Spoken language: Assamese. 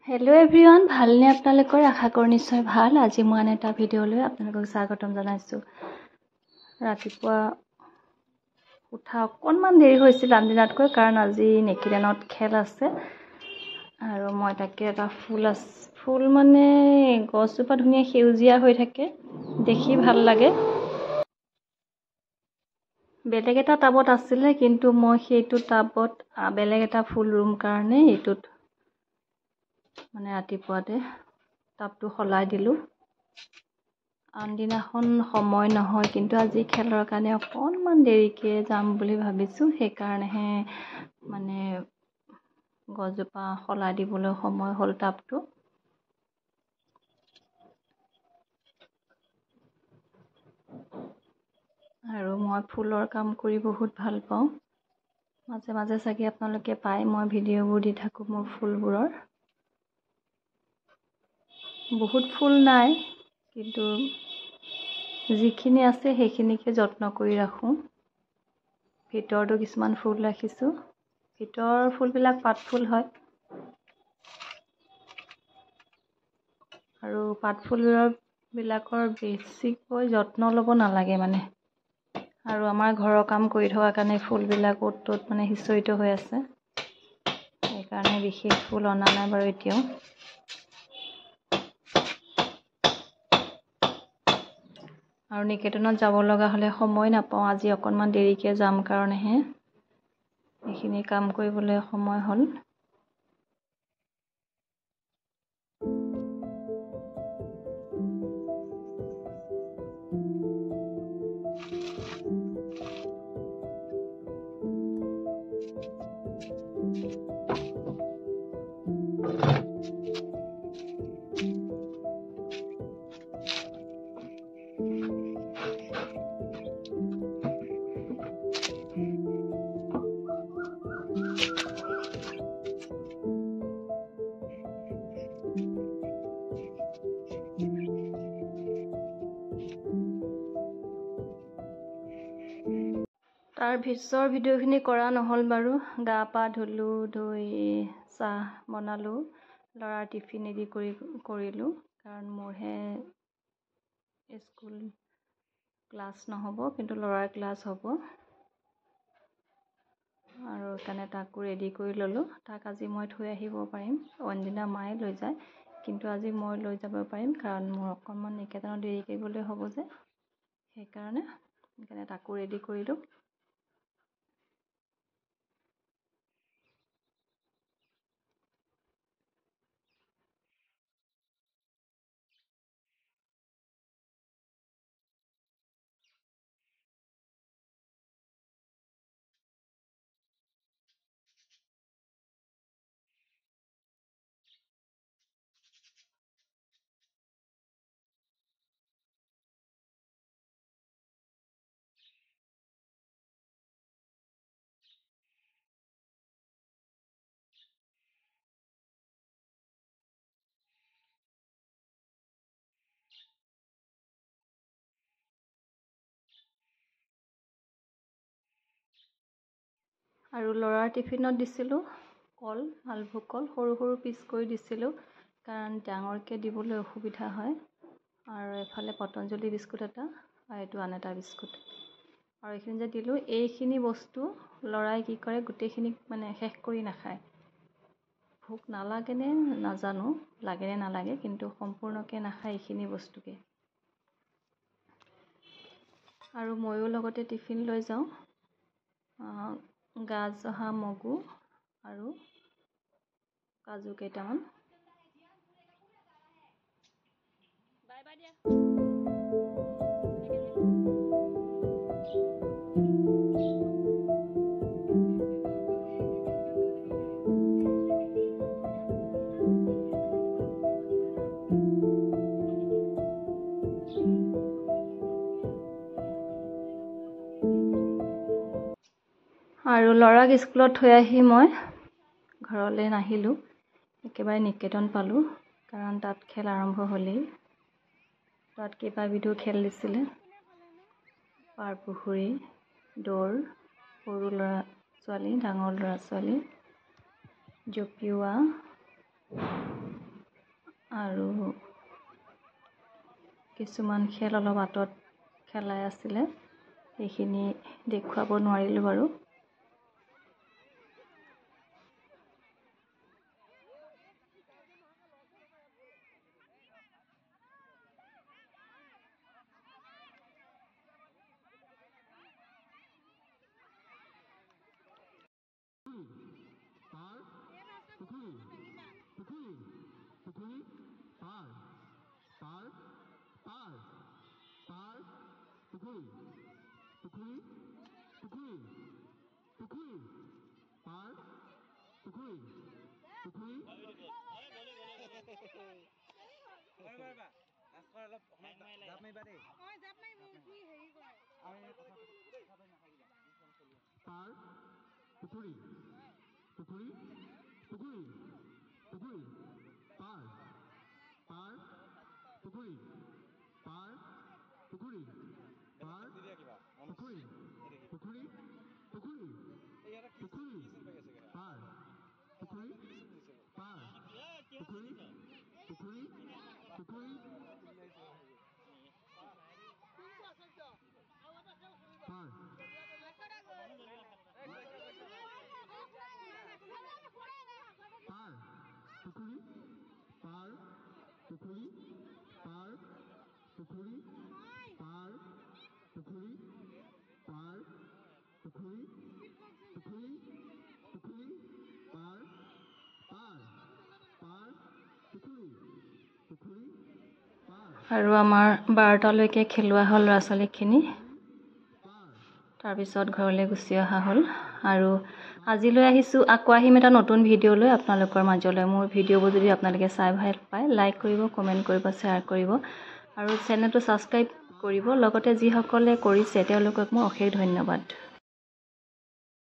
হেল্ল' এভৰিৱান, ভালনে আপোনালোকৰ? আশা কৰোঁ নিশ্চয় ভাল। আজি মই আন এটা ভিডিঅ'লৈ আপোনালোকক স্বাগতম জনাইছোঁ। ৰাতিপুৱা উঠা অকণমান দেৰি হৈছিল আনদিনাতকৈ, কাৰণ আজি নিকেতনত খেল আছে আৰু মই তাকে এটা ফুল মানে গছজোপা ধুনীয়া সেউজীয়া হৈ থাকে, দেখি ভাল লাগে। বেলেগ এটা টাবত আছিলে, কিন্তু মই সেইটো টাবত বেলেগ এটা ফুল ৰুম কাৰণে এইটোত মানে ৰাতিপুৱাতে টাবটো সলাই দিলোঁ। আনদিনাখন সময় নহয়, কিন্তু আজি খেলৰ কাৰণে অকণমান দেৰিকৈ যাম বুলি ভাবিছোঁ। সেইকাৰণেহে মানে গছজোপা সলাই দিবলৈ সময় হ'ল টাবটো। আৰু মই ফুলৰ কাম কৰি বহুত ভাল পাওঁ। মাজে মাজে চাগে আপোনালোকে পায়, মই ভিডিঅ'বোৰ দি থাকোঁ মোৰ ফুলবোৰৰ। বহুত ফুল নাই, কিন্তু যিখিনি আছে সেইখিনিকে যত্ন কৰি ৰাখোঁ। ভিতৰতো কিছুমান ফুল ৰাখিছোঁ। ভিতৰৰ ফুলবিলাক পাত ফুল হয়, আৰু পাত ফুলবিলাকৰ বেছিকৈ যত্ন ল'ব নালাগে মানে। আৰু আমাৰ ঘৰৰ কাম কৰি থকাৰ কাৰণে ফুলবিলাক অ'ত ত'ত মানে সিঁচৰিত হৈ আছে। সেইকাৰণে বিশেষ ফুল অনা নাই বাৰু এতিয়াও। আৰু নিকেতনত যাব লগা হ'লে সময় নাপাওঁ। আজি অকণমান দেৰিকৈ যাম কাৰণেহে এইখিনি কাম কৰিবলৈ সময় হ'ল। তাৰ পিছৰ ভিডিঅ'খিনি কৰা নহ'ল বাৰু। গা পা ধুলোঁ, ধুই চাহ বনালোঁ, ল'ৰাৰ টিফিন ৰেডি কৰিলোঁ, কাৰণ মোৰহে স্কুল ক্লাছ নহ'ব, কিন্তু ল'ৰাৰ ক্লাছ হ'ব। আৰু সেইকাৰণে তাকো ৰেডি কৰি ল'লোঁ। তাক আজি মই থৈ আহিব পাৰিম, অইনদিনা মায়ে লৈ যায়, কিন্তু আজি মই লৈ যাব পাৰিম, কাৰণ মোৰ অকণমান নিকেতনত দেৰিকৈ গ'লে হ'ব যে, সেইকাৰণে তাকো ৰেডি কৰিলোঁ। আৰু ল'ৰাৰ টিফিনত দিছিলোঁ কল, মালভোগ কল, সৰু সৰু পিচ কৰি দিছিলোঁ, কাৰণ ডাঙৰকৈ দিবলৈ অসুবিধা হয়। আৰু এফালে পতঞ্জলি বিস্কুট এটা, আৰু এইটো আন এটা বিস্কুট। আৰু এইখিনি যে দিলোঁ, এইখিনি বস্তু ল'ৰাই কি কৰে, গোটেইখিনি মানে শেষ কৰি নাখায়। ভোক নালাগেনে নাজানো, লাগেনে নালাগে, কিন্তু সম্পূৰ্ণকৈ নাখায় এইখিনি বস্তুকে। আৰু ময়ো লগতে টিফিন লৈ যাওঁ। গাজহা মগু আৰু কাজু কেইটামান। আৰু ল'ৰাক স্কুলত থৈ আহি মই ঘৰলৈ নাহিলোঁ, একেবাৰে নিকেতন পালোঁ, কাৰণ তাত খেল আৰম্ভ হ'লেই। তাত কেইবাবিধো খেল দিছিলে, পাৰ পুখুৰী, দৌৰ, সৰু ল'ৰা ছোৱালী, ডাঙৰ ল'ৰা ছোৱালী, জঁপিওৱা, আৰু কিছুমান খেল অলপ আঁতৰত খেলাই আছিলে, সেইখিনি দেখুৱাব নোৱাৰিলোঁ বাৰু। আৰু আমাৰ 12টালৈকে খেলোৱা হ'ল ল'ৰা ছোৱালীখিনি, তাৰপিছত ঘৰলৈ গুচি অহা হ'ল। আৰু আজিলৈ আহিছোঁ, আকৌ আহিম এটা নতুন ভিডিঅ' লৈ আপোনালোকৰ মাজলৈ। মোৰ ভিডিঅ'বোৰ যদি আপোনালোকে চাই ভাল পায়, লাইক কৰিব, কমেণ্ট কৰিব, শ্বেয়াৰ কৰিব আৰু চেনেলটো ছাবস্ক্ৰাইব কৰিব। লগতে যিসকলে কৰিছে তেওঁলোকক মই অশেষ ধন্যবাদ।